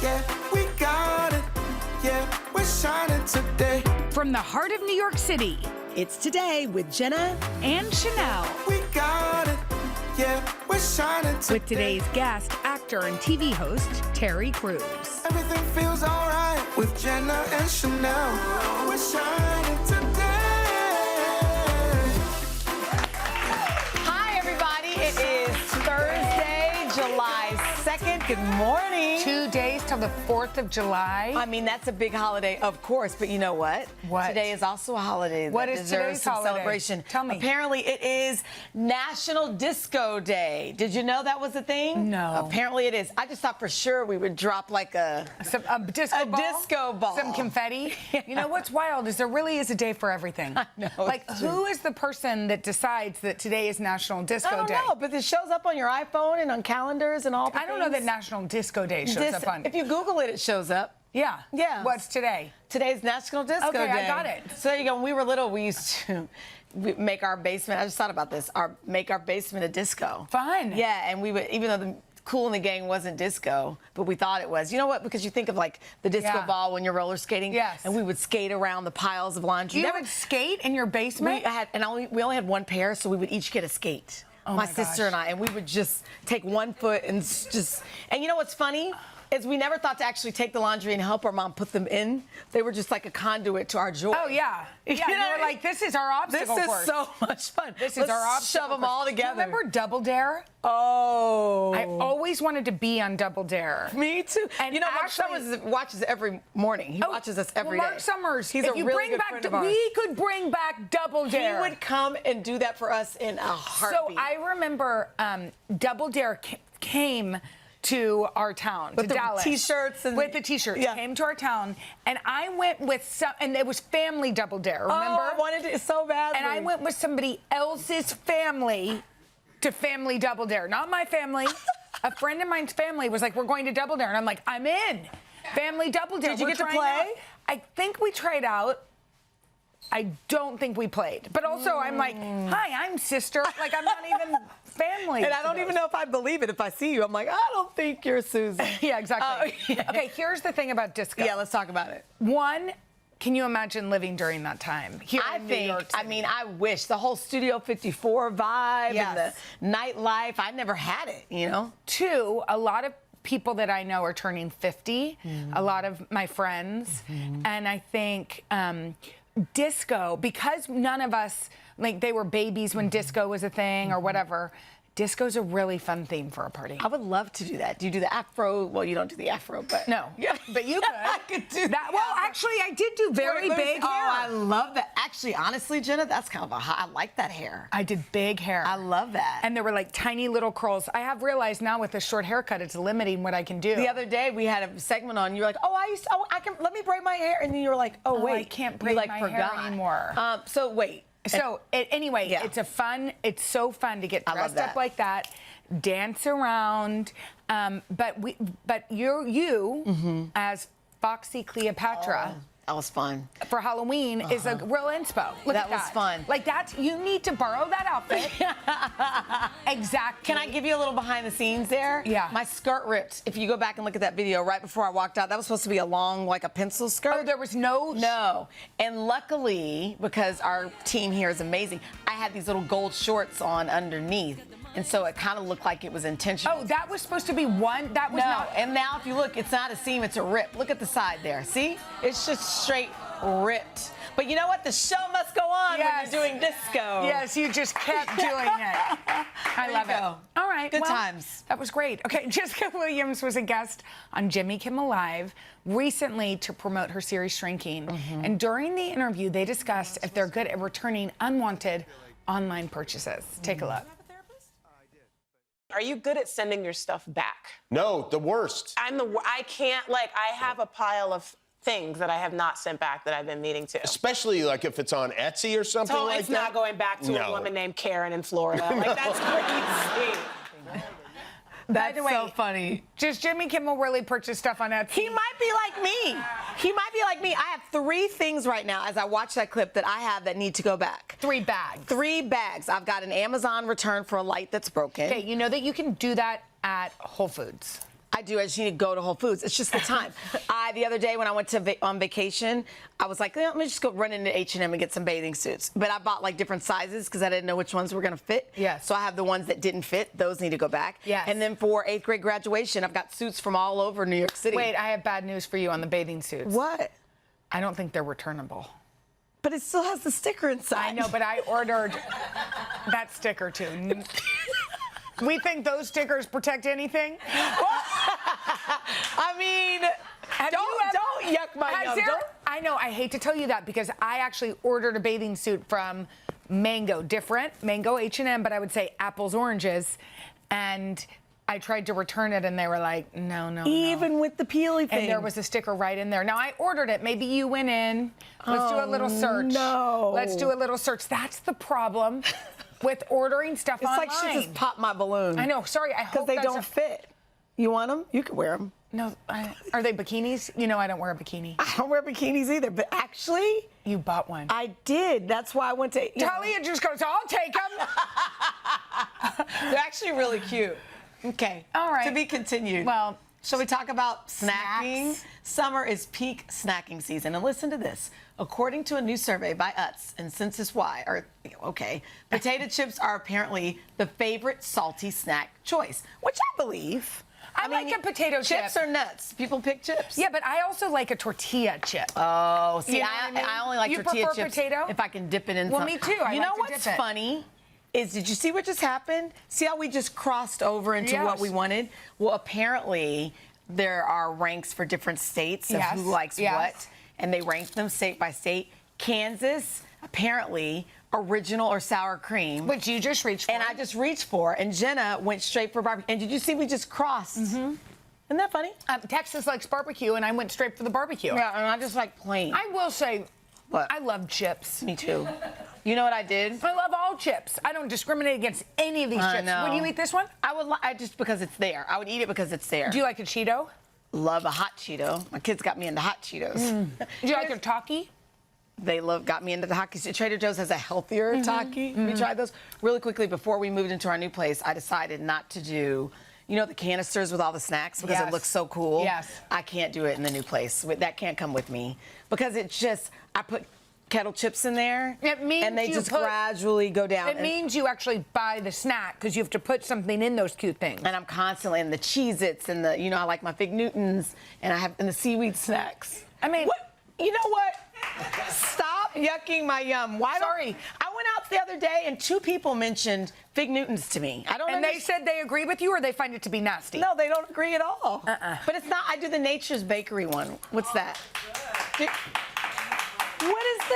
Yeah, we got it. Yeah, we're shining today. From the heart of New York City, It's Today with Jenna and Sheinelle. We got it. Yeah, we're shining today. With today's guest, actor and TV host, Terry Crews. Everything feels alright with Jenna and Sheinelle. We're shining today. Hi, everybody. It is Thursday, July 2nd. Good morning. 2 days till the 4th of July. I mean, that's a big holiday, of course, but you know what? What? Today is also a holiday What that is deserves today's some holiday? celebration. Tell me. Apparently, it is National Disco Day. Did you know that was a thing? No. Apparently, it is. I just thought for sure we would drop like a disco ball? disco ball. Some confetti. You know what's wild is there really is a day for everything. I know, Like, it's true. who is the person that decides that today is National Disco I don't Day? know, but it shows up on your iPhone and on calendars and all the I don't know that things. National Disco Day shows up on. If you Google it, it shows up. Yeah. Yeah. What's today? Today's National Disco Okay, Day. I got it. So there you go. When we were little, we used to make our basement. I just thought about this. Make our basement a disco. Fun. Yeah, and we would, even though the Cool in the Gang wasn't disco, but we thought it was. You know what? Because you think of like the disco Yeah. ball when you're roller skating. Yes. And we would skate around the piles of laundry. You would skate in your basement? We only had one pair, so we would each get a skate. Oh my my sister gosh. and I, and we would just take one foot and just. And you know what's funny? Is we never thought to actually take the laundry and help our mom put them in. They were just like a conduit to our joy. Oh, yeah. Yeah, You know you what I were mean? like, this is our obstacle This is course. so much fun. This Let's is our obstacle shove them course. all Do you together. remember Double Dare? Oh. I always wanted to be on Double Dare. Me too. And you know, Mark actually- Summers watches every morning. He Oh, watches us every well, day. Mark Summers, He's if a you really bring good back, friend of ours. we could bring back Double Dare. He would come and do that for us in a heartbeat. So I remember Double Dare came to our town, With to the Dallas. T-shirts and- with the T-shirts, Yeah. came to our town, and I went with some, and it was family Double Dare, remember? Oh, I wanted it so badly. And I went with somebody else's family to family Double Dare, not my family. A friend of mine's family was like, we're going to Double Dare, and I'm like, I'm in. Family Double Dare. Did you We're get to trying play? out. I think we tried out. I don't think we played. But also, I'm like, hi, I'm sister. Like, I'm not even family. And I don't even know if I believe it if I see you. I'm like, I don't think you're Susan. Yeah, exactly. Yeah. Okay, here's the thing about disco. Yeah, let's talk about it. One, can you imagine living during that time here in New York City? I mean, I wish the whole Studio 54 vibe Yes. and the nightlife. I never had it, you know? Two, a lot of people that I know are turning 50, a lot of my friends, and I think disco, because none of us, like they were babies when disco was a thing or whatever, disco's a really fun theme for a party. I would love to do that. Do you do the afro? Well, you don't do the afro, but... No, Yeah. but you could. I could do that. Well, actually, I did do very Wait, let me big see. hair. Oh, I love that. Actually, honestly, Jenna, that's kind of I like that hair. I did big hair. I love that. And there were like tiny little curls. I have realized now with the short haircut, it's limiting what I can do. The other day we had a segment on. You were like, "Oh, I can. Let me braid my hair," and then you were like, "Oh, wait, I can't braid you, like, my forgot. hair anymore. So wait. So anyway, Yeah. it's so fun to get I love dressed that. up like that, dance around. But you as Foxy Cleopatra. That was fun. For Halloween is a real inspo. Look That at was fun. Like you need to borrow that outfit. Exactly. Can I give you a little behind the scenes there? Yeah. My skirt ripped. If you go back and look at that video right before I walked out, that was supposed to be a long, like a pencil skirt. Oh, there was no. No. And luckily, because our team here is amazing, I had these little gold shorts on underneath. And so it kind of looked like it was intentional. Oh, that was supposed to be one. That was No, not. and now if you look, it's not a seam, it's a rip. Look at the side there. See? It's just straight ripped. But you know what? The show must go on Yes. when you're doing disco. Yes, you just kept doing it. I love you it. go. All right. Good well, times. That was great. Okay, Jessica Williams was a guest on Jimmy Kimmel Live recently to promote her series Shrinking. And during the interview, they discussed if they're good at returning unwanted online purchases. Take a look. Are you good at sending your stuff back? No, the worst. I can't, like, I have a pile of things that I have not sent back that I've been meaning to. Especially like if it's on Etsy or something So like it's that. not going back to a No. woman named Karen in Florida. Like, that's crazy. That's the way, so funny. Does Jimmy Kimmel really purchase stuff on Etsy? He might be like me. He might be like me. I have 3 things right now as I watch that clip that I have that need to go back. 3 bags. 3 bags. I've got an Amazon return for a light that's broken. Okay, you know that you can do that at Whole Foods. I do. I just need to go to Whole Foods. It's just the time. The other day when I went to on vacation, I was like, let me just go run into H&M and get some bathing suits. But I bought like different sizes because I didn't know which ones were going to fit. Yes. So I have the ones that didn't fit. Those need to go back. Yes. And then for 8th grade graduation, I've got suits from all over New York City. Wait, I have bad news for you on the bathing suits. What? I don't think they're returnable. But it still has the sticker inside. I know, but I ordered that sticker too. We think those stickers protect anything? I mean, don't yuck my yum. I know, I hate to tell you that because I actually ordered a bathing suit from Mango, Mango H&M, but I would say apples, oranges, and I tried to return it and they were like, no. Even with the peely thing. And there was a sticker right in there. Now I ordered it. Maybe you went in. Let's do a little search. No. Let's do a little search. That's the problem with ordering stuff online. It's like she just popped my balloon. I know. Sorry. I hope Because they don't fit. You want them? You can wear them. No. Are they bikinis? You know I don't wear a bikini. I don't wear bikinis either, but actually, You bought one. I did. That's why I went to. Talia just goes, I'll take them. They're actually really cute. Okay. All right. To be continued. Well, shall we talk about snacking? Snacks. Summer is peak snacking season. And listen to this. According to a new survey by Utz and Census Y, potato chips are apparently the favorite salty snack choice, which I believe. I like a potato chip. Chips or nuts? People pick chips. Yeah, but I also like a tortilla chip. Oh, see, You know what I mean? I only like You tortilla prefer chips potato? if I can dip it in Well, something. me too. I You like know to what's dip it. funny? Did you see what just happened? See how we just crossed over into what Yes. we wanted? Well, apparently there are ranks for different states of Yes. who likes Yes. what, and they rank them state by state. Kansas, apparently, original or sour cream. Which you just reached for. And I just reached for, and Jenna went straight for barbecue. And did you see we just crossed? Mm-hmm. Isn't that funny? Texas likes barbecue, and I went straight for the barbecue. Yeah, and I just like plain. I will say, What? I love chips. Me too. You know what I did? I love all chips. I don't discriminate against any of these I chips. know. Would you eat this one? I just because it's there. I would eat it because it's there. Do you like a Cheeto? Love a hot Cheeto. My kids got me into hot Cheetos. Do you like a Taki? They got me into the hot. Trader Joe's has a healthier Taki. We tried those really quickly before we moved into our new place. I decided not to do, the canisters with all the snacks because Yes. it looks so cool. Yes. I can't do it in the new place. That can't come with me because I put kettle chips in there. It means and they you just put- gradually go down. It means you actually buy the snack because you have to put something in those cute things. And I'm constantly in the Cheez-Its and I like my Fig Newtons and the seaweed snacks. I mean- what? You know what? Stop yucking my yum. Sorry. I went out the other day and 2 people mentioned Fig Newtons to me. I don't And they understand. said they agree with you or they find it to be nasty? No, they don't agree at all. But it's not. I do the Nature's Bakery one. What's that? What is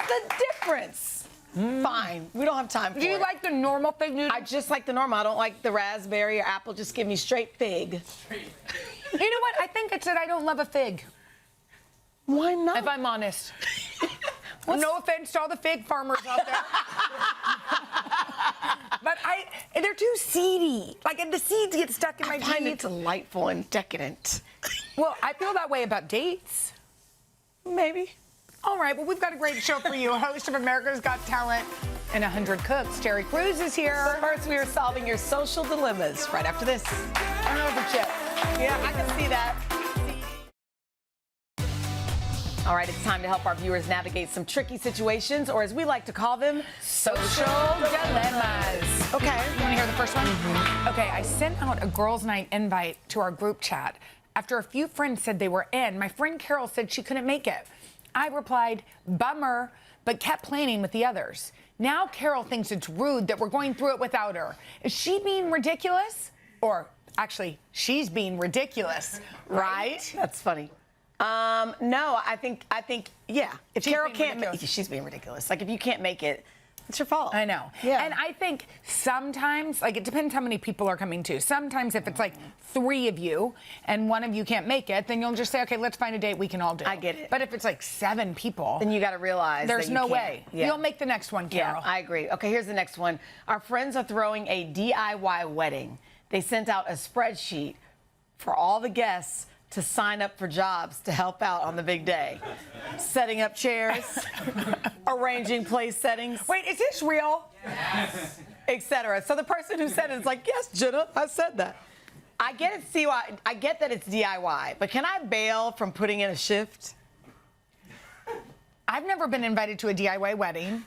the difference? Fine. We don't have time for it. Do you like the normal Fig Newtons? I just like the normal. I don't like the raspberry or apple. Just give me straight fig. You know what? I think it's that I don't love a fig, Why not? if I'm honest. No offense to all the fig farmers out there. But they're too seedy. And the seeds get stuck in my I find it teeth. delightful and decadent. Well, I feel that way about dates. Maybe. All right, well, we've got a great show for you. Host of America's Got Talent and 100 Cooks, Terry Crews is here. First, we are solving your social dilemmas right after this. I know the chip. Yeah, I can see that. All right, it's time to help our viewers navigate some tricky situations, or as we like to call them, Social dilemmas. Okay, you want to hear the first one? Okay, I sent out a girls' night invite to our group chat. After a few friends said they were in, my friend Carol said she couldn't make it. I replied, bummer, but kept planning with the others. Now Carol thinks it's rude that we're going through it without her. Is she being ridiculous? Or actually, she's being ridiculous, right? That's funny. No, I think, yeah. If She's Carol being can't, ridiculous. she's being ridiculous. If you can't make it, it's your fault. I know. Yeah. And I think sometimes, it depends how many people are coming to. Sometimes if it's 3 of you and one of you can't make it, then you'll just say, okay, let's find a date we can all do. I get it. But if it's 7 people, Then you got to realize there's that you no can't. way. Yeah. You'll make the next one, Yeah, Carol. I agree. Okay, here's the next one. Our friends are throwing a DIY wedding. They sent out a spreadsheet for all the guests to sign up for jobs to help out on the big day. Setting up chairs, arranging place settings, Wait, is this real? etc. So the person who said it is like, yes, Jenna, I said that. I get it, CY. I get that it's DIY, but can I bail from putting in a shift? I've never been invited to a DIY wedding,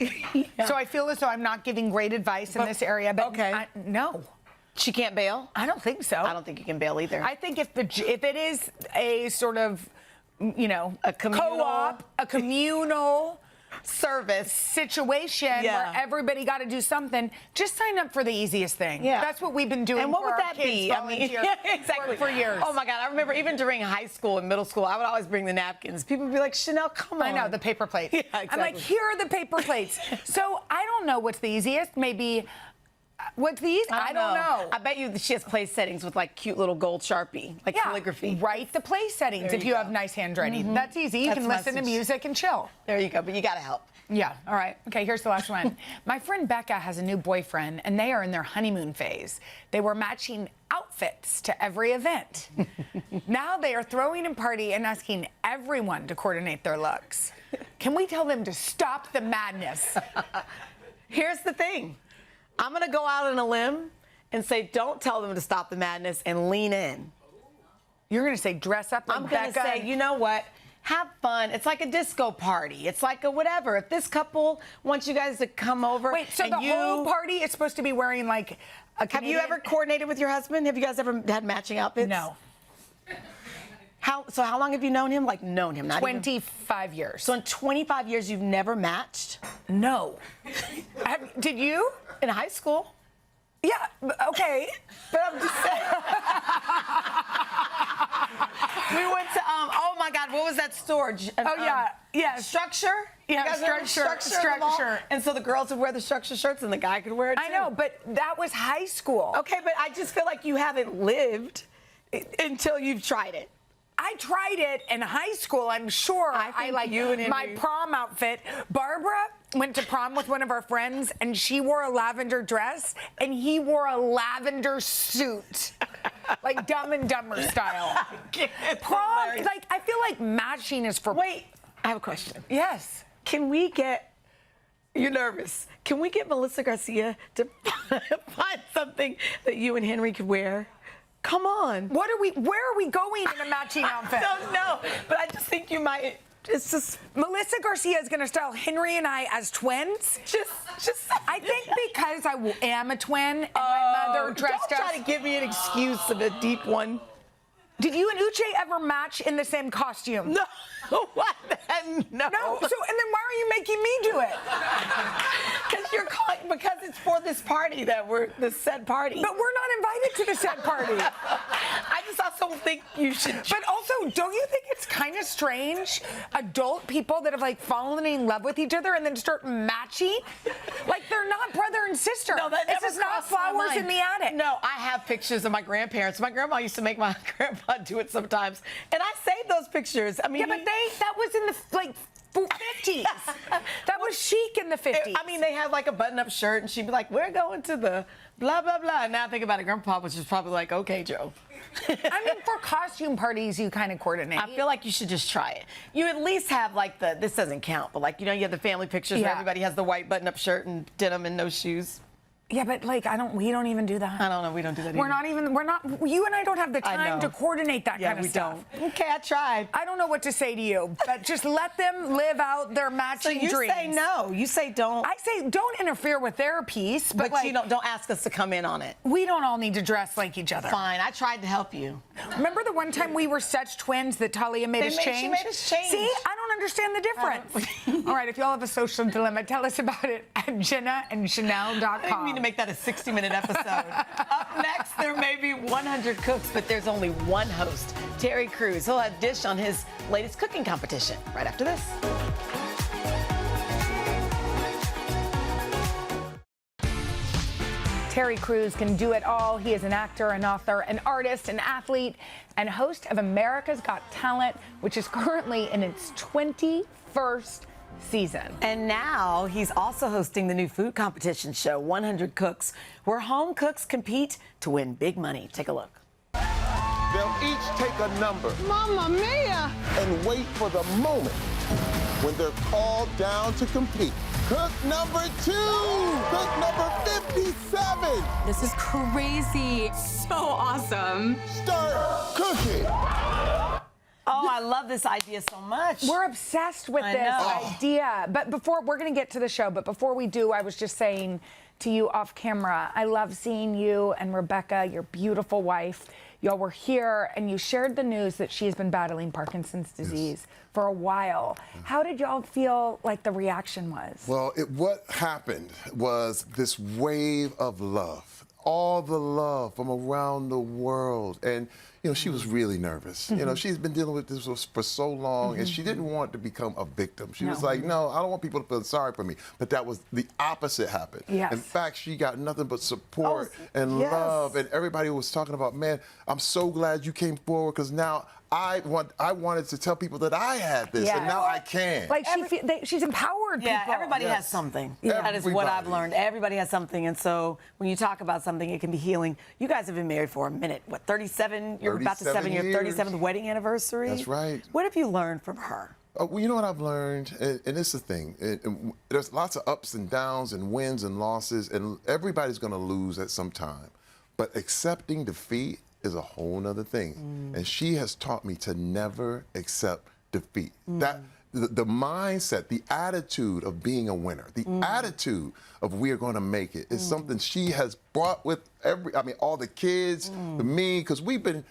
so I feel as though I'm not giving great advice in this area. But okay. No. She can't bail? I don't think so. I don't think you can bail either. I think if it is a sort of, a communal co-op, a communal service situation where everybody got to do something, just sign up for the easiest thing. Yeah. That's what we've been doing. And what for would our that kids be? I mean, volunteer exactly. for years. Oh my God, I remember even during high school and middle school, I would always bring the napkins. People would be like, Chanel, come on. I know, the paper plates. Yeah, exactly. I'm like, here are the paper plates. So I don't know what's the easiest. Maybe, what's the easiest? I don't know. I bet you she has place settings with like cute little gold Sharpie, like calligraphy. Write the place settings There if you you go. have nice handwriting. That's easy. You That's can a listen to message. music and chill. There you go, but you gotta help. Yeah. All right. Okay, here's the last one. My friend Becca has a new boyfriend, and they are in their honeymoon phase. They were matching outfits to every event. Now they are throwing a party and asking everyone to coordinate their looks. Can we tell them to stop the madness? Here's the thing. I'm gonna go out on a limb and say, don't tell them to stop the madness and lean in. You're going to say dress up like I'm gonna Becca. say, you know what? Have fun. It's like a disco party. It's like a whatever. If this couple wants you guys to come over, Wait, so and the whole party is supposed to be wearing like a Have you ever coordinated with your husband? Have you guys ever had matching outfits? No. So how long have you known him? Like known him? Not 25 years. So in 25 years, you've never matched? No. Did you? In high school? Yeah, okay. But I'm just saying. We went to, oh my God, what was that store? Yeah. Structure? Yeah, You guys remember Structure. at the mall? And so the girls would wear the structure shirts and the guy could wear it too. I know, but that was high school. Okay, but I just feel like you haven't lived until you've tried it. I tried it in high school. I'm sure I think like you and my Henry- prom outfit. Barbara went to prom with one of our friends, and she wore a lavender dress, and he wore a lavender suit, like Dumb and Dumber style. Prom, hilarious. like I feel like matching is for. Wait, I have a question. Yes. Can we get, you're nervous, can we get Melissa Garcia to find something that you and Henry could wear? Come on. Where are we going in a matching outfit? I don't know, but I just think you might. It's just Melissa Garcia is going to style Henry and I as twins. just. I think because I am a twin and my mother dressed Don't us. try to give me an excuse of a deep one. Did you and Uche ever match in the same costume? No. What? No. No. So, and then why are you making me do it? Because it's for this party this said party. But we're not invited to the said party. I just also think you should. But also, don't you think it's kind of strange, adult people that have like fallen in love with each other and then start matching? Like they're not brother and sister. No, that this never is not crossed my flowers mind. in the attic. No, I have pictures of my grandparents. My grandma used to make my grandpa do it sometimes, and I saved those pictures. I mean, Yeah, but that was in the like 50s. That was chic in the 50s. I mean, they had like a button-up shirt, and she'd be like, "We're going to the blah blah blah." And now I think about it, Grandpa was just probably like, "Okay, Joe." I mean, for costume parties, you kind of coordinate. I feel like you should just try it. You at least have like this doesn't count, but like you have the family pictures where Yeah. everybody has the white button-up shirt and denim and no shoes. Yeah, but like we don't even do that. I don't know. We don't do that. We're not. You and I don't have the I time know. to coordinate that Yeah, kind of we stuff. don't. Okay, I tried. I don't know what to say to you, but just let them live out their So matching you dreams. say no. You say don't. I say don't interfere with their piece, but, like, you don't ask us to come in on it. we don't all need to dress like each other. Fine. I tried to help you. Remember the one time we were such twins that Talia made us change? She made us change. See, I don't understand the difference. All right, if y'all have a social dilemma, tell us about it at JennaandSheinelle.com. I didn't mean to make that a 60-minute episode. Up next, there may be 100 cooks, but there's only one host, Terry Crews. He'll have dish on his latest cooking competition right after this. Terry Crews can do it all. He is an actor, an author, an artist, an athlete, and host of America's Got Talent, which is currently in its 21st season. And now he's also hosting the new food competition show, 100 Cooks, where home cooks compete to win big money. Take a look. They'll each take a number Mamma mia! and wait for the moment when they're called down to compete. Cook number 2. Cook number 57. This is crazy. So awesome. Start cooking. Oh, I love this idea so much. We're obsessed with I this know. idea. But before, we're going to get to the show, but before we do, I was just saying to you off camera, I love seeing you and Rebecca, your beautiful wife. Y'all were here and you shared the news that she has been battling Parkinson's disease for a while. How did y'all feel like the reaction was? Well, what happened was this wave of love, all the love from around the world. And, you know, she was really nervous. You know, she's been dealing with this for so long, and she didn't want to become a victim. She was like, no, I don't want people to feel sorry for me. But that was the opposite happened. Yes. In fact, she got nothing but support and love. And everybody was talking about, man, I'm so glad you came forward, because now I wanted to tell people that I had this, and now I can. Like she's empowered people. Yeah, everybody has something. That is what I've learned. Everybody has something, and so when you talk about something, it can be healing. You guys have been married for a minute. What, 37? You're about to 7 your 37th wedding anniversary. That's right. What have you learned from her? Well, you know what I've learned, and it's the thing. There's lots of ups and downs and wins and losses, and everybody's going to lose at some time. But accepting defeat is a whole nother thing. And she has taught me to never accept defeat. That the mindset, the attitude of being a winner, the attitude of we're going to make it is something she has brought with all the kids, me, because we've been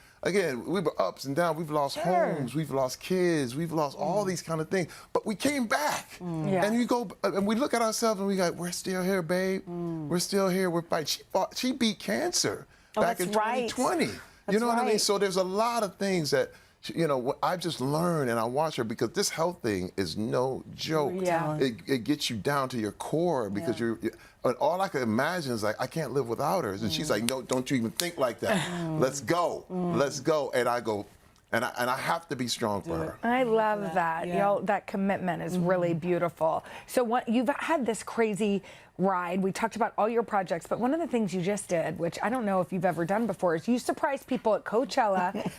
ups and downs. We've lost homes, we've lost kids, we've lost all these kind of things. But we came back. And you go and we look at ourselves and we go, we're still here, babe. We're still here. We're fighting. She beat cancer back in 2020. You know what I mean? So there's a lot of things that, you know, I've just learned, and I watch her, because this health thing is no joke. Yeah. It gets you down to your core, because and all I can imagine is like, I can't live without her. And she's like, no, don't you even think like that. Let's go. Let's go. And I go, and I have to be strong for her. I love that. You know, that commitment is really beautiful. So you've had this crazy ride. We talked about all your projects, but one of the things you just did, which I don't know if you've ever done before, is you surprised people at Coachella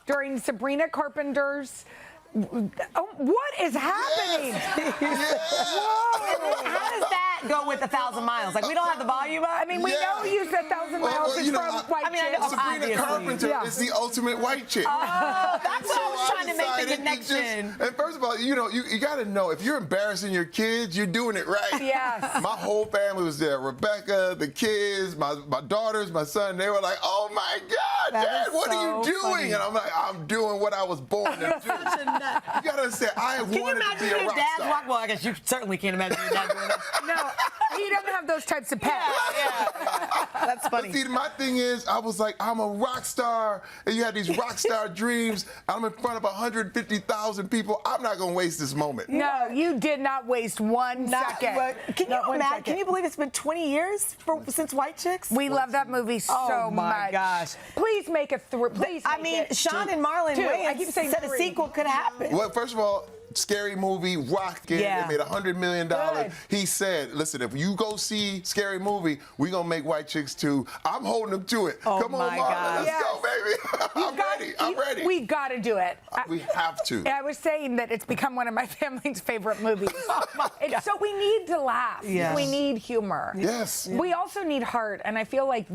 during Sabrina Carpenter's. Oh, what is happening? Whoa! How does that go with 1,000 miles? Like, we don't have the volume up? I mean, we know you said 1,000 miles is from white chicks. Sabrina Carpenter is the ultimate white chick. Oh, that's what I was trying to make the connection. And first of all, you know, you got to know, if you're embarrassing your kids, you're doing it right. Yes. My whole family was there. Rebecca, the kids, my daughters, my son, they were like, oh my God, Dad, what are you doing? Funny. And I'm like, I'm doing what I was born to do. You got to understand, I wanted to be a rock Can you imagine your dad's star. rock? Well, I guess you certainly can't imagine your dad doing that. No, he doesn't have those types of pets. That's funny. But see, my thing is, I was like, I'm a rock star, and you had these rock star dreams. I'm in front of 150,000 people. I'm not going to waste this moment. No, you did not waste one second. Can you imagine? Can you believe it's been 20 years since White Chicks? We love that movie so much. Oh my gosh! Please make it through. Please. I mean, Sean and Marlon Wayans said a sequel could happen. Well, first of all, Scary Movie, rocking. Yeah. It made $100 million. Good. He said, listen, if you go see Scary Movie, we're going to make White Chicks 2. I'm holding them to it. Oh Come on, my Marlon. God. Let's go, baby. I'm ready. We got to do it. We have to. I was saying that it's become one of my family's favorite movies. Oh So we need to laugh. Yes. We need humor. Yes. We also need heart, and I feel like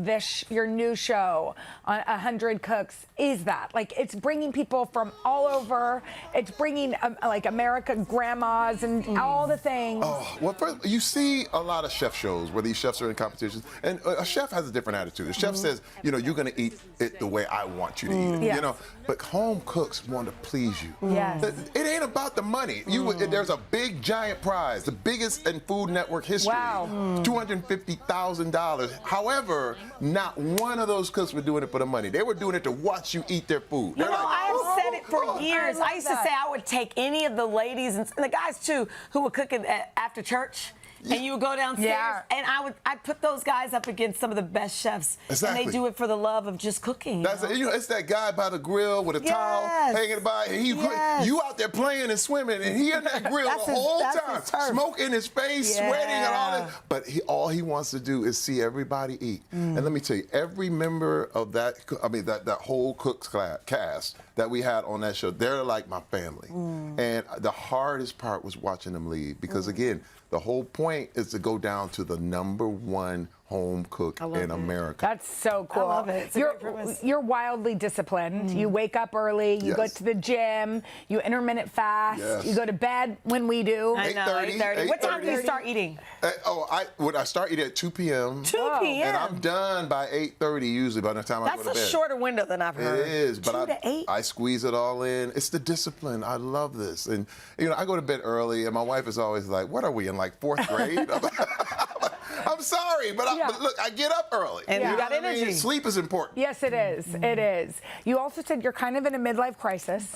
your new show on 100 Cooks is that. Like, it's bringing people from all over. It's bringing like America grandmas and all the things. Oh, well, first, you see a lot of chef shows where these chefs are in competitions, and a chef has a different attitude. A chef says, you know, you're going to eat it the way I want you to eat it. Yes. You know, but home cooks want to please you. Yes. It ain't about the money. There's a big giant prize, the biggest in Food Network history. Wow. $250,000. However, not one of those cooks were doing it for the money. They were doing it to watch you eat their food. You They're know, like, I have said it for years. I used to that. say I would take any of the ladies and the guys too who were cooking after church. And you would go downstairs, and I'd put those guys up against some of the best chefs, Exactly. and they do it for the love of just cooking. It's that guy by the grill with a towel hanging by, and you out there playing and swimming, and he in that grill the whole time, smoke in his face, sweating and all that. But all he wants to do is see everybody eat. And let me tell you, every member of that whole Cook's cast that we had on that show, they're like my family. And the hardest part was watching them leave because, again, the whole point is to go down to the #1 home cook in America. That's so cool. I love it. It's a great premise. You're wildly disciplined. You wake up early. You go Yes. to the gym. You intermittent fast. Yes. You go to bed when we do. I know, 8:30. 8:30. What time do you 8:30. start eating? I start eating at 2 p.m. 2 p.m. And I'm done by 8:30 usually by the time I go That's to a bed. shorter window than I've heard. It is, but 2 to 8? I squeeze it all in. It's the discipline. I love this. And, you know, I go to bed early, and my wife is always like, what are we, in like 4th grade? I'm sorry, but, but look, I get up early. And you know got what I mean? energy. Sleep is important. Yes, it is. It is. You also said you're kind of in a midlife crisis,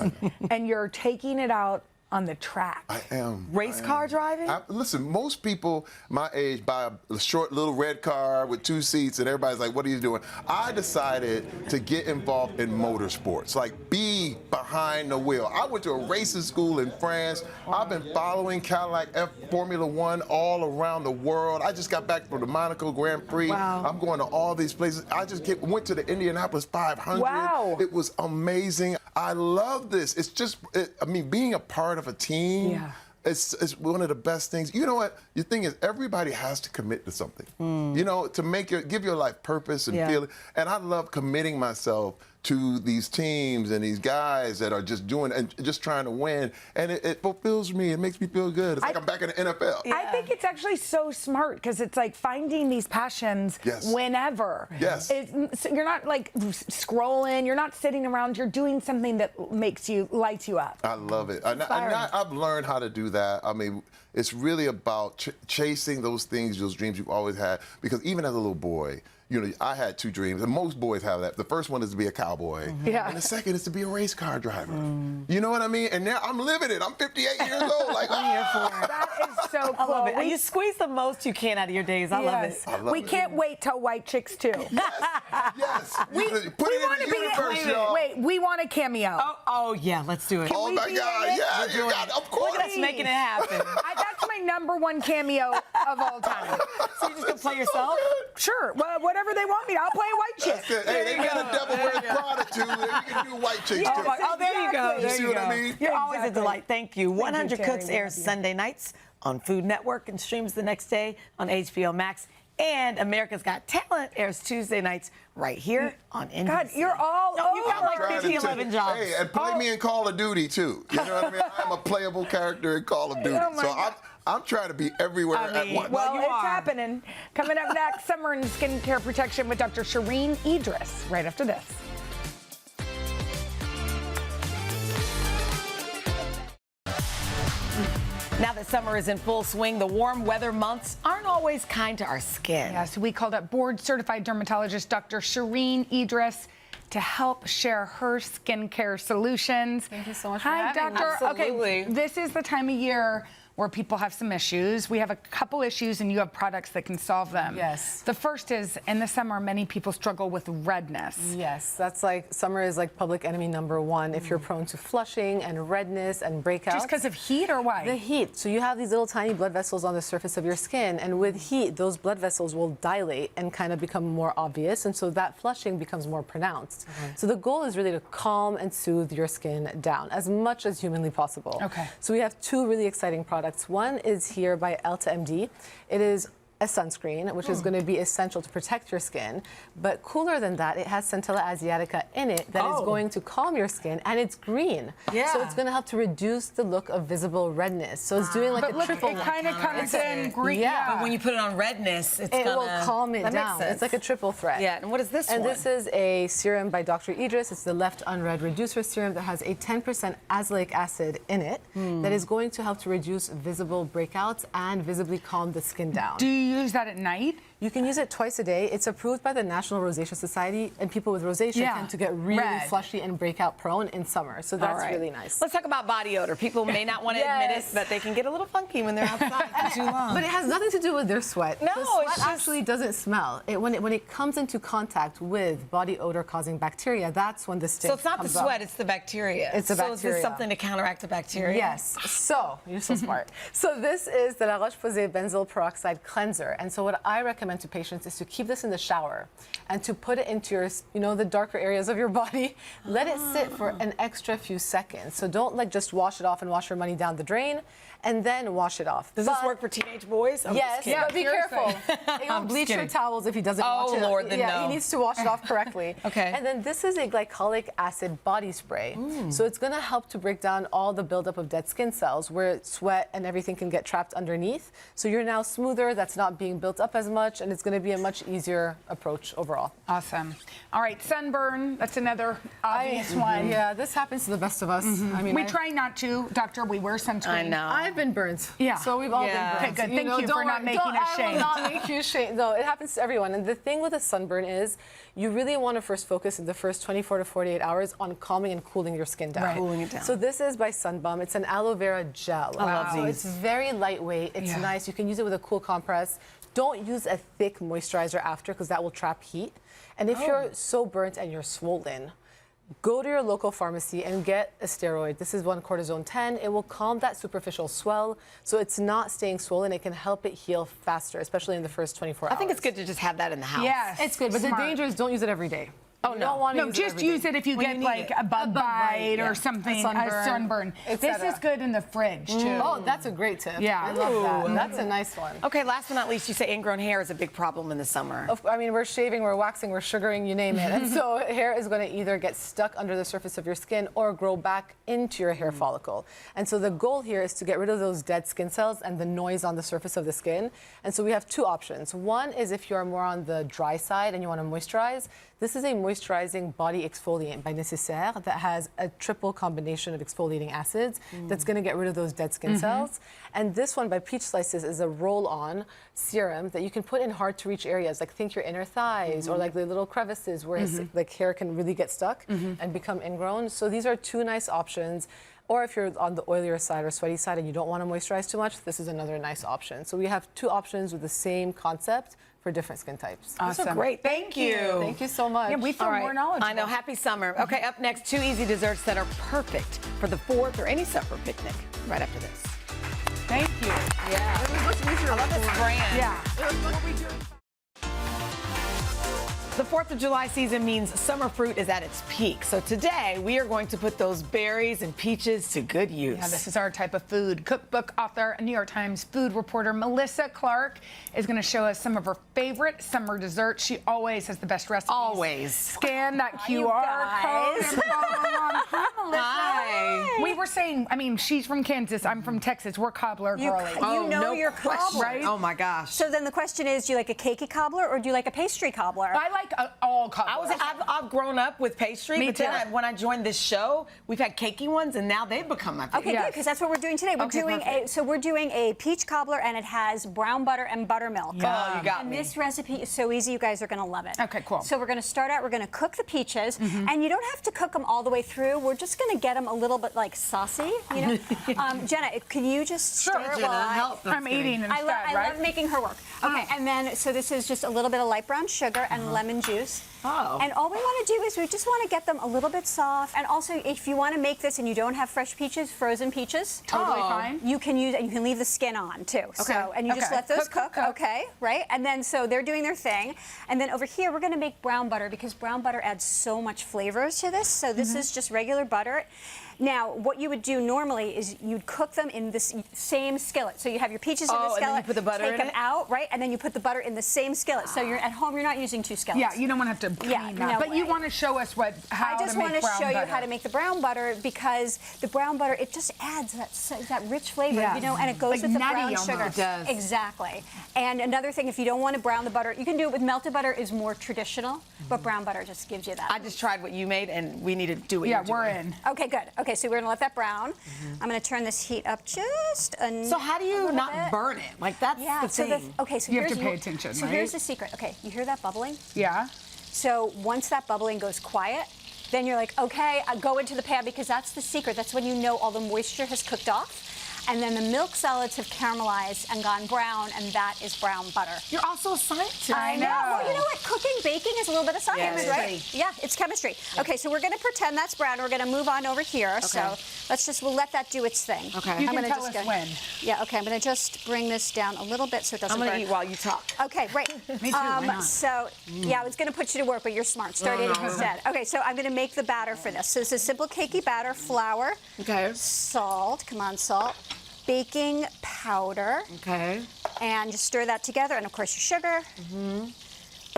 and you're taking it out on the track. I am. Race car driving? Listen, most people my age buy a short little red car with 2 seats, and everybody's like, what are you doing? I decided to get involved in motorsports, like be behind the wheel. I went to a racing school in France. I've been following Cadillac Formula One all around the world. I just got back from the Monaco Grand Prix. Wow. I'm going to all these places. I just went to the Indianapolis 500. Wow. It was amazing. I love this. It's just, being a part of a team. Yeah. It's one of the best things. You know what? The thing is, everybody has to commit to something. You know, to give your life purpose and feel it. And I love committing myself to these teams and these guys that are just doing and just trying to win. And it fulfills me. It makes me feel good. It's like I'm back in the NFL. I think it's actually so smart because it's like finding these passions whenever. Yes. So you're not like scrolling. You're not sitting around. You're doing something that lights you up. I love it. And I've learned how to do that. I mean, it's really about chasing those things, those dreams you've always had. Because even as a little boy, you know, I had 2 dreams, and most boys have that. The first one is to be a cowboy, and the second is to be a race car driver. You know what I mean? And now I'm living it. I'm 58 years old. Like, I'm here for it. That is so cool. I love it. You squeeze the most you can out of your days. I love it. We can't wait till White Chicks too. Yes. We Put it want in to the universe, y'all. Wait, we want a cameo. Oh, yeah, let's do it. Oh, my be God. in it? Yeah, you got it. Of course. Look at us making it happen. That's my #1 cameo of all time. So you just gonna play yourself? Sure. Well, whatever they want me to. I'll play a white chick. That's it. Hey, they got a Devil Wears Prada too. You can do White Chicks too. Oh, there you go. Exactly. There See you what go. I mean? You're always a delight. Thank you. 100 Terry. Cooks We airs love you. Sunday nights on Food Network and streams the next day on HBO Max. And America's Got Talent airs Tuesday nights right here on NBC. God, you're all No, you got over. like Trying to 50, take- 11 jobs. Hey, and play me in Call of Duty too. You know what I mean? I'm a playable character in Call of Duty. Oh, my So God. I'm trying to be everywhere at once. Well, you it's are. happening. Coming up next, summer and skincare protection with Dr. Shireen Idris. Right after this. Now that summer is in full swing, the warm weather months aren't always kind to our skin. Yeah, so we called up board-certified dermatologist Dr. Shireen Idris to help share her skincare solutions. Thank you so much for Hi, having me. doctor. Absolutely. Okay, this is the time of year where people have some issues. We have a couple issues, and you have products that can solve them. Yes. The first is, in the summer, many people struggle with redness. Yes, that's like summer is like public enemy #1 if you're prone to flushing and redness and breakouts. Just because of heat or why? The heat. So you have these little tiny blood vessels on the surface of your skin, and with heat, those blood vessels will dilate and kind of become more obvious, and so that flushing becomes more pronounced. So the goal is really to calm and soothe your skin down as much as humanly possible. Okay. So we have 2 really exciting products. One is here by Elta MD. It is a sunscreen, which is going to be essential to protect your skin. But cooler than that, it has Centella asiatica in it that is going to calm your skin, and it's green. Yeah. So it's going to help to reduce the look of visible redness. So it's doing like But a look, triple. it kind of comes in green. Yeah. But when you put it on redness, it's It gonna... will calm it that down. Makes sense. It's like a triple threat. Yeah, and what is this And one? this is a serum by Dr. Idris. It's the Left Unread Reducer Serum that has a 10% azelaic acid in it that is going to help to reduce visible breakouts and visibly calm the skin down. Do you use that at night? You can use it twice a day. It's approved by the National Rosacea Society, and people with rosacea tend to get really Red. flushy and breakout prone in summer. So that's All right. really nice. Let's talk about body odor. People may not want to admit it, Yes. but they can get a little funky when they're outside for too long. But it has nothing to do with their sweat. No, the sweat it's just- actually doesn't smell. When it comes into contact with body odor causing bacteria, that's when the stink So it's not the comes up. sweat, it's the bacteria. It's the So is this bacteria. something to counteract the bacteria? Yes. So, you're so smart. So this is the La Roche-Posay benzoyl peroxide cleanser. And so what I recommend recommend to patients is to keep this in the shower and to put it into your, the darker areas of your body. Let it sit for an extra few seconds. So don't like just wash it off and wash your money down the drain and then wash it off. Does this work for teenage boys? I'm Yes, just but be careful. He'll bleach your towels if he doesn't wash it. Lord, then no. He needs to wash it off correctly. Okay. And then this is a glycolic acid body spray. So it's going to help to break down all the buildup of dead skin cells where sweat and everything can get trapped underneath. So you're now smoother, that's not being built up as much, and it's going to be a much easier approach overall. Awesome. All right, sunburn, that's another obvious one. Yeah, this happens to the best of us. I mean, We try not to, Doctor, we wear sunscreen. I know. I've been burnt. Yeah. So we've all Yeah. been burnt. Okay, good. Thank you for not making us I will shamed. not make you shame. No, it happens to everyone. And the thing with a sunburn is you really want to first focus in the first 24 to 48 hours on calming and cooling your skin down. Right. Cooling it down. So this is by Sunbum. It's an aloe vera gel. I love So these. it's very lightweight. It's Yeah. nice. You can use it with a cool compress. Don't use a thick moisturizer after because that will trap heat. And if you're so burnt and you're swollen, go to your local pharmacy and get a steroid. This is one cortisone 10. It will calm that superficial swell, so it's not staying swollen. It can help it heal faster, especially in the first 24 hours. I think it's good to just have that in the house. Yes. It's good, but Smart. the danger is don't use it every day. Oh, You no. don't want to No, use just it every use day. it if you When get need like it. a bug bite or yeah. something, A sunburn, This etc. is good in the fridge, too. Oh, that's a great tip. Yeah. I love that. Ooh. That's a nice one. Okay, last but not least, you say ingrown hair is a big problem in the summer. I mean, we're shaving, we're waxing, we're sugaring, you name it. And so hair is going to either get stuck under the surface of your skin or grow back into your hair follicle. And so the goal here is to get rid of those dead skin cells and the noise on the surface of the skin. And so we have two options. One is if you're more on the dry side and you want to moisturize. This is a moisturizing body exfoliant by Nécessaire that has a triple combination of exfoliating acids that's going to get rid of those dead skin cells. And this one by Peach Slices is a roll-on serum that you can put in hard-to-reach areas, like think your inner thighs or like the little crevices where like hair can really get stuck and become ingrown. So these are two nice options. Or if you're on the oilier side or sweaty side and you don't want to moisturize too much, this is another nice option. So we have two options with the same concept for different skin types. Awesome. So great. Thank you. Thank you so much. Yeah, we feel All right. more knowledgeable. I know. Happy summer. Okay, up next, 2 easy desserts that are perfect for the 4th or any supper picnic. Right after this. Thank you. Yeah. I love this brand. Yeah. The 4th of July season means summer fruit is at its peak. So today we are going to put those berries and peaches to good use. Yeah, this is our type of food. Cookbook author and New York Times food reporter Melissa Clark is going to show us some of her favorite summer desserts. She always has the best recipes. Always. Scan that QR code guys. and follow along. Hi, Melissa. Hi. We were saying, I mean, she's from Kansas. I'm from Texas. We're cobbler girly. You know no your question. cobbler. Right? Oh my gosh. So then the question is, do you like a cakey cobbler or do you like a pastry cobbler? I like all cobblers. I've grown up with pastry, Me but then too. when I joined this show, we've had cakey ones, and now they've become my favorite. Okay, Yes. good, because that's what we're doing today. We're doing a peach cobbler, and it has brown butter and buttermilk. Oh, you got and me. this recipe is so easy, you guys are going to love it. Okay, cool. So we're going to start out, we're going to cook the peaches, and you don't have to cook them all the way through. We're just going to get them a little bit like saucy, you know. Jenna, can you just stir it Jenna, while I... help. I'm eating instead, I right? love making her work. Okay, and then, so this is just a little bit of light brown sugar and lemon juice. Oh. And all we want to do is we just want to get them a little bit soft. And also, if you want to make this and you don't have fresh peaches, frozen peaches, Totally fine. you can use, and you can leave the skin on too. Okay. So, and you just Okay. let those Cook. okay, right? And then, so they're doing their thing. And then over here, we're going to make brown butter because brown butter adds so much flavors to this. So this is just regular butter. Now, what you would do normally is you'd cook them in this same skillet. So you have your peaches in the Oh, and skillet. then you put the butter take in them it? out, right? And then you put the butter in the same skillet. So you're at home, you're not using two skillets. Yeah, you don't want to have to clean Yeah, that. no but you way. want to show us how I just to make want to brown show butter. you how to make the brown butter because the brown butter, it just adds that rich flavor, Yeah. you know, and it goes Like with the nutty brown almost. sugar. It does. Exactly. And another thing, if you don't want to brown the butter, you can do it with melted butter is more traditional, but brown butter just gives you that. I just tried what you made, and we need to do what Yeah, you're doing. we're in. Okay, good. Okay, so we're going to let that brown. I'm going to turn this heat up just a So how do a you little not bit. burn it? Like, that's Yeah, the so thing. okay, so You have here's to pay attention, So right? here's the secret. Okay, you hear that bubbling? Yeah. So once that bubbling goes quiet, then you're like, okay, go into the pan because that's the secret. That's when you know all the moisture has cooked off. And then the milk solids have caramelized and gone brown, and that is brown butter. You're also a scientist. I know. Well, you know what? Cooking, baking is a little bit of science, Yeah, right? Yeah, it's chemistry. Okay, so we're going to pretend that's brown. We're going to move on over here. So we'll let that do its thing. Okay. You I'm can gonna tell just us go- when. Yeah, okay, I'm gonna just bring this down a little bit so it doesn't I'm gonna burn. eat while you talk. Okay, great. Me too, why not? So, yeah, I was going to put you to work, but you're smart. Start eating instead. Okay, so I'm going to make the batter for this. So this is simple cakey batter, flour, Okay. salt, come on, salt, baking powder, Okay. and just stir that together, and of course your sugar.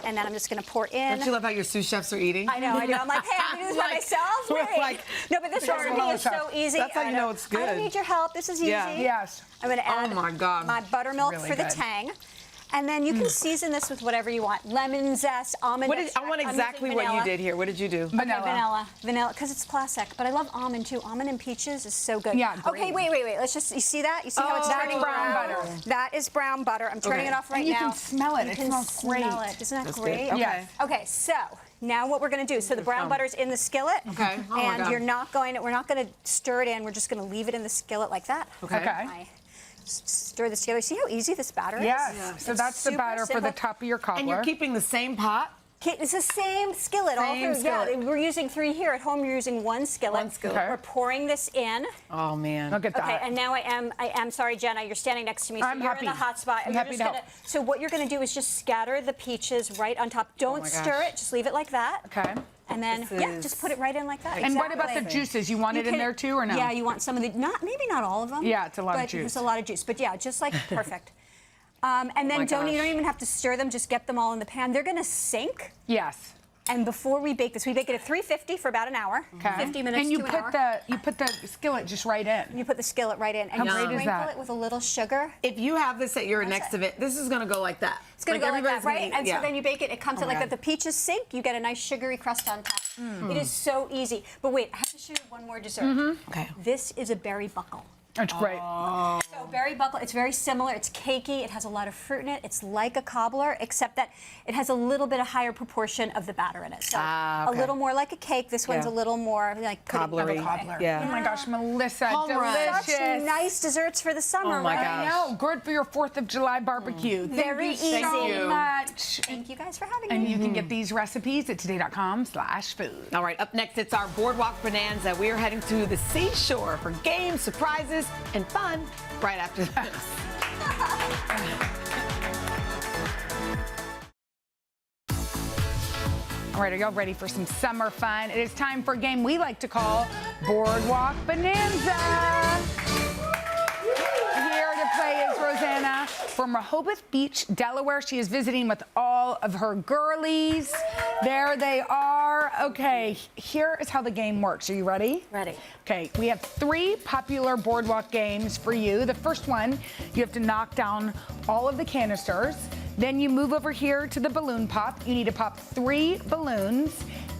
And then I'm just going to pour in. Don't you love how your sous chefs are eating? I know, I do. I'm like, hey, I'm doing this by Like, myself. we're Wait. like- No, but this Sorry, recipe is so Melissa. easy. That's how you know it's I don't good. need your help. This is easy. Yeah. Yes. I'm going to add Oh, my God. my buttermilk Really for the good. tang. And then you can season this with whatever you want. Lemon zest, almond I extract. want I'm using exactly what you vanilla. did here. What did you do? Vanilla. Vanilla, because it's classic. But I love almond too. Almond and peaches is so good. Yeah, Okay, great. wait. Let's just, you see that? You see how it's that's turning brown butter. That is brown butter. I'm turning Okay. it off right And you now. can smell it. You It can smells great. smell it. Isn't that That's great? good. Okay. Yes. Okay, so now what we're going to do, so the brown butter's in the skillet. Okay. Oh my And God. we're not going to stir it in. We're just going to leave it in the skillet like that. Okay. Okay. I stir this together. See how easy this batter is? Yes. So It's that's the super batter for the simple. top of your cobbler. And you're keeping the same pot? Okay, it's the same skillet all Same through. Yeah, skillet. we're using 3 here. At home, you're using 1 skillet. One skillet. Okay. We're pouring this in. Oh, man. Look at that. Okay, and now I am sorry, Jenna, you're standing next to me, so I'm you're happy. in the hot spot. I'm You're happy just to help. so what you're gonna do is just scatter the peaches right on top. Don't my stir gosh. it, just leave it like that. Okay. And then, This yeah, is just put it right in like that. And what about the Exactly. juices? You want You it in can- there too, or no? Yeah, you want some of the, maybe not all of them. Yeah, it's a lot of but juice. It's a lot of juice, but yeah, just like perfect. And then my you don't gosh. even have to stir them, just get them all in the pan. They're gonna sink. Yes. And before we bake this, we bake it at 350 for about an hour, Okay. 50 minutes And you to an put hour. you put the skillet just right in. You put the skillet right in, and How you great is sprinkle that? it with a little sugar. If you have this at your next event, this is going to go like that. It's gonna go like that, everybody's gonna right? eat- And yeah. so then you bake it. It comes out like God. that. The peaches sink. You get a nice sugary crust on top. It is so easy. But wait, I have to show you one more dessert. Okay. This is a berry buckle. That's great. So berry buckle, it's very similar. It's cakey. It has a lot of fruit in it. It's like a cobbler, except that it has a little bit of higher proportion of the batter in it. So Ah, a okay. little more like a cake. This one's Yeah. a little more like Cobblery. Cobbler. Yeah. Oh my gosh, Melissa, Home run. delicious. such nice desserts for the summer, Oh my right? gosh. I know. Good for your 4th of July barbecue. Thank Very you so easy. much. Thank you guys for having And me. you can get these recipes at today.com/food. All right, up next, it's our Boardwalk Bonanza. We are heading to the seashore for games, surprises, and fun right after this. All right, are y'all ready for some summer fun? It is time for a game we like to call Boardwalk Bonanza. Here to play is Rosanna from Rehoboth Beach, Delaware. She is visiting with all of her girlies. There they are. Okay, here is how the game works. Are you ready? Ready. Okay, we have 3 popular boardwalk games for you. The first one, you have to knock down all of the canisters. Then you move over here to the balloon pop. You need to pop 3 balloons.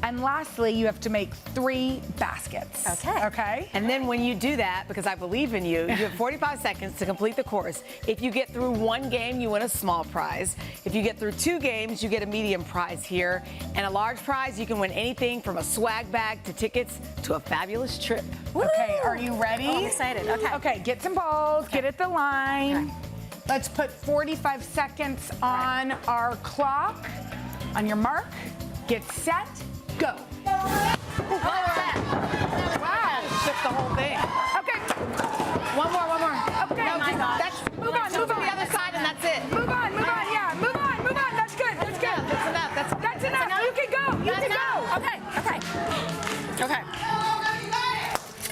And lastly, you have to make 3 baskets. Okay. Okay? And then when you do that, because I believe in you, you have 45 seconds to complete the course. If you get through 1 game, you win a small prize. If you get through 2 games, you get a medium prize here. And a large prize, you can win anything from a swag bag to tickets to a fabulous trip. Okay, are you ready? Oh, I'm excited. Okay. Okay, get some balls, get at the line. Okay. Let's put 45 seconds on our clock. On your mark, get set, go. Wow. Shift the whole thing. Okay, One more. okay. No, my gosh. Move on, move to on. the other side, and that's it. Move on, yeah, move on. That's good, that's good. That's enough. That's enough. You can go. You can go. Okay. Okay.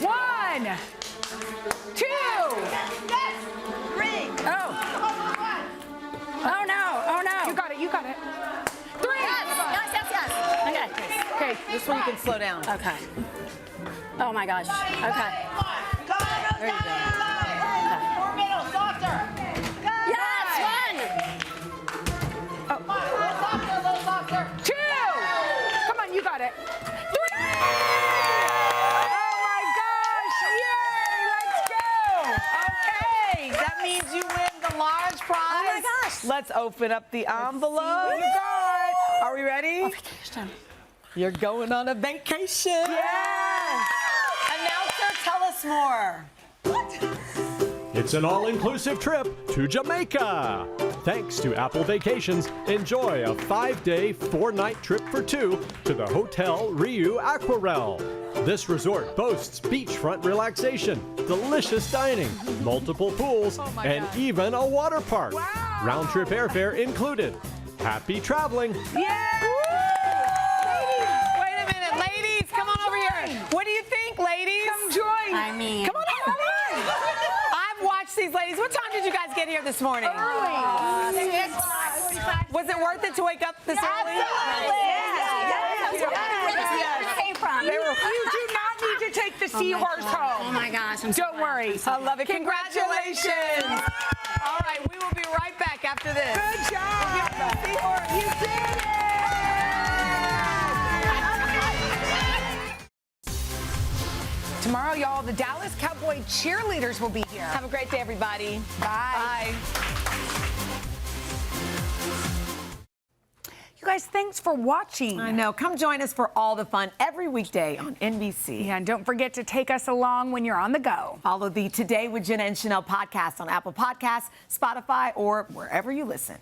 1, 2. Oh no. You got it. 3. Yes. Okay. Okay. This one you can slow down. Okay. Oh my gosh. Okay. There you go. Yes, 2. Come on, you got it. 3. Oh my gosh! Yay! Let's go. Okay, that means you win the large prize. Oh my gosh. Let's open up the envelope. You got. Are we ready? You're going on a vacation. Yes. Announcer, tell us more. It's an all-inclusive trip to Jamaica. Thanks to Apple Vacations, enjoy a 5-day, 4-night trip for 2 to the Hotel Riu Aquarel. This resort boasts beachfront relaxation, delicious dining, multiple pools, and even a water park. Wow. Round-trip airfare included. Happy traveling. Yeah! Wait a minute, ladies, come on over here. What do you think, ladies? Come join. I mean, come on over. I've watched these ladies. What time did you guys get here this morning? Early. 6. Was it worth it to wake up this early? You do not need to take the seahorse home. Oh my gosh, Don't worry. I love it. Congratulations. All right, we will be right back after this. Good job. You did it. Tomorrow, y'all, the Dallas Cowboy cheerleaders will be here. Have a great day, everybody. Bye. You guys, thanks for watching. I know. Come join us for all the fun every weekday on NBC. Yeah, and don't forget to take us along when you're on the go. Follow the Today with Jenna and Sheinelle podcast on Apple Podcasts, Spotify, or wherever you listen.